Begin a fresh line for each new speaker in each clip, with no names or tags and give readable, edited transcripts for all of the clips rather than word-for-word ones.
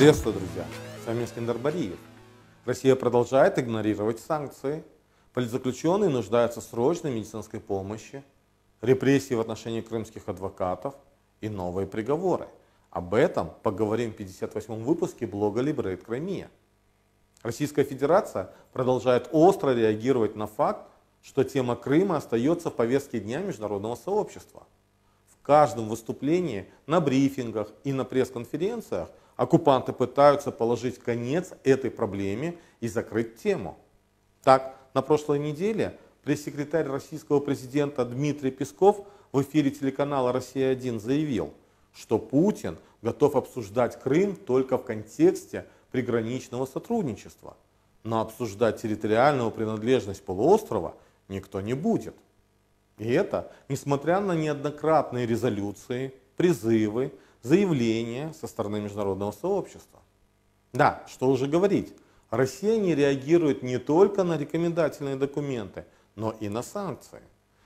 Приветствую, друзья! С вами Искандер Бариев. Россия продолжает игнорировать санкции. Политзаключенные нуждаются в срочной медицинской помощи, репрессии в отношении крымских адвокатов и новые приговоры. Об этом поговорим в 58-м выпуске блога Liberate Crimea. Российская Федерация продолжает остро реагировать на факт, что тема Крыма остается в повестке дня международного сообщества. В каждом выступлении, на брифингах и на пресс-конференциях оккупанты пытаются положить конец этой проблеме и закрыть тему. Так, на прошлой неделе пресс-секретарь российского президента Дмитрий Песков в эфире телеканала «Россия-1» заявил, что Путин готов обсуждать Крым только в контексте приграничного сотрудничества, но обсуждать территориальную принадлежность полуострова никто не будет. И это несмотря на неоднократные резолюции, призывы, заявления со стороны международного сообщества. Да, что уже говорить, Россия не реагирует не только на рекомендательные документы, но и на санкции.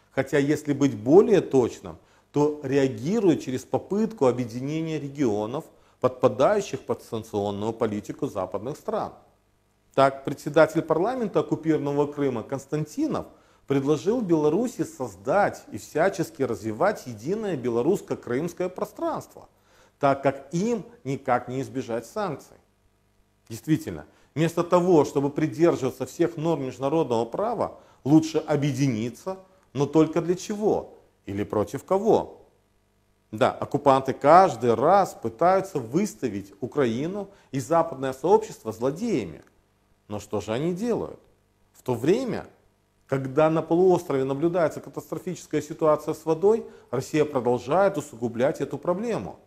Хотя, если быть более точным, то реагирует через попытку объединения регионов, подпадающих под санкционную политику западных стран. Так, председатель парламента оккупированного Крыма Константинов предложил Беларуси создать и всячески развивать единое белорусско-крымское пространство, так как им никак не избежать санкций. Действительно, вместо того, чтобы придерживаться всех норм международного права, лучше объединиться, но только для чего или против кого? Да, оккупанты каждый раз пытаются выставить Украину и западное сообщество злодеями. Но что же они делают? В то время, когда на полуострове наблюдается катастрофическая ситуация с водой, Россия продолжает усугублять эту проблему.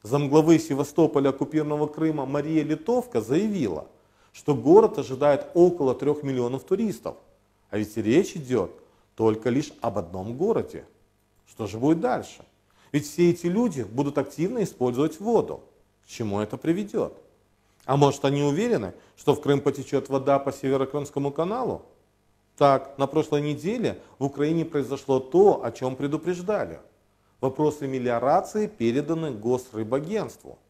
Замглавы Севастополя оккупированного Крыма Мария Литовка заявила, что город ожидает около 3 миллионов туристов. А ведь речь идет только лишь об одном городе. Что же будет дальше? Ведь все эти люди будут активно использовать воду. К чему это приведет? А может, они уверены, что в Крым потечет вода по Северокрымскому каналу? Так, на прошлой неделе в Украине произошло то, о чем предупреждали. Вопросы мелиорации переданы Госрыбагентству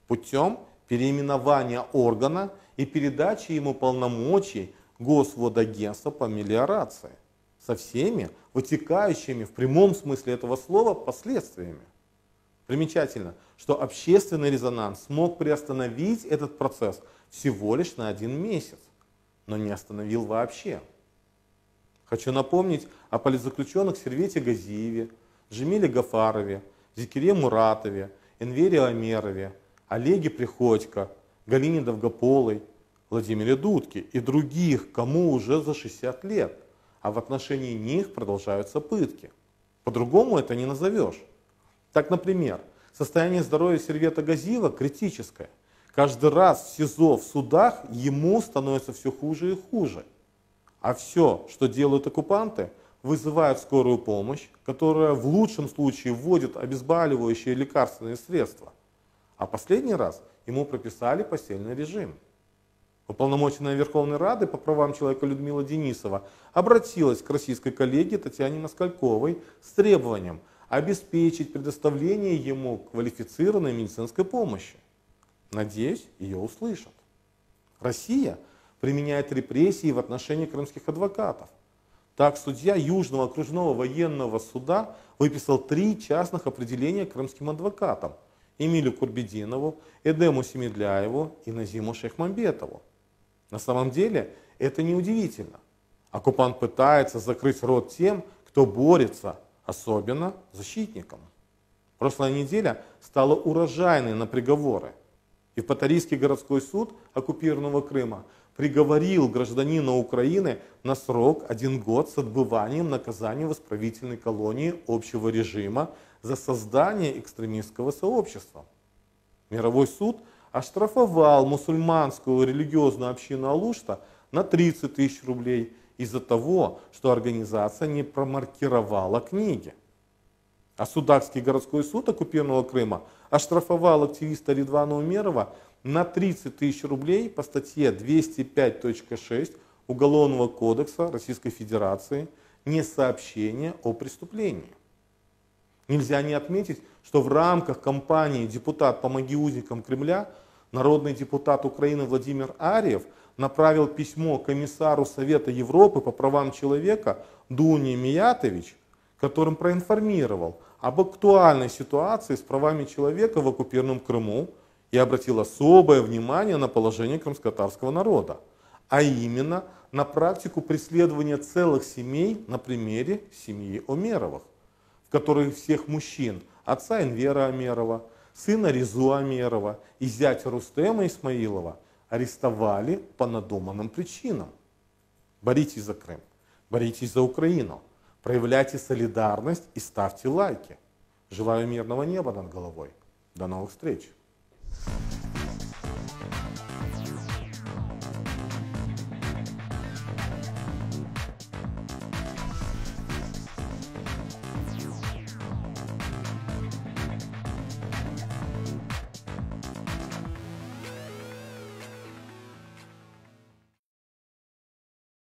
путем переименования органа и передачи ему полномочий Госводагентства по мелиорации со всеми вытекающими в прямом смысле этого слова последствиями. Примечательно, что общественный резонанс смог приостановить этот процесс всего лишь на 1 месяц, но не остановил вообще. Хочу напомнить о политзаключенных Сервете Газиеве, Джемиле Гафарове, Зикире Муратове, Энвере Омерове, Олеге Приходько, Галине Довгополой, Владимире Дудке и других, кому уже за 60 лет, а в отношении них продолжаются пытки. По-другому это не назовешь. Так, например, состояние здоровья Сервета Газиева критическое. Каждый раз в СИЗО, в судах ему становится все хуже и хуже. А все, что делают оккупанты, вызывают скорую помощь, которая в лучшем случае вводит обезболивающие лекарственные средства. А последний раз ему прописали постельный режим. Уполномоченная Верховной Рады по правам человека Людмила Денисова обратилась к российской коллеге Татьяне Москальковой с требованием обеспечить предоставление ему квалифицированной медицинской помощи. Надеюсь, ее услышат. Россия применяет репрессии в отношении крымских адвокатов. Так, судья Южного окружного военного суда выписал 3 частных определения крымским адвокатам: Эмилю Курбединову, Эдему Семедляеву и Назиму Шейхмамбетову. На самом деле это неудивительно. Оккупант пытается закрыть рот тем, кто борется, особенно защитникам. Прошлая неделя стала урожайной на приговоры. Евпаторийский городской суд оккупированного Крыма приговорил гражданина Украины на срок 1 год с отбыванием наказания в исправительной колонии общего режима за создание экстремистского сообщества. Мировой суд оштрафовал мусульманскую религиозную общину Алушта на 30 000 рублей из-за того, что организация не промаркировала книги. А Судакский городской суд оккупированного Крыма оштрафовал активиста Редвана Умерова на 30 000 рублей по статье 205.6 Уголовного кодекса Российской Федерации «Несообщение о преступлении». Нельзя не отметить, что в рамках кампании «Депутат, помоги узникам Кремля» народный депутат Украины Владимир Арьев направил письмо комиссару Совета Европы по правам человека Дуне Миятович, которым проинформировал об актуальной ситуации с правами человека в оккупированном Крыму и обратил особое внимание на положение крымско-татарского народа, а именно на практику преследования целых семей на примере семьи Омеровых, в которой всех мужчин, отца Энвера Омерова, сына Резу Омерова и зятя Рустема Исмаилова арестовали по надуманным причинам. Боритесь за Крым, боритесь за Украину, проявляйте солидарность и ставьте лайки. Желаю мирного неба над головой. До новых встреч!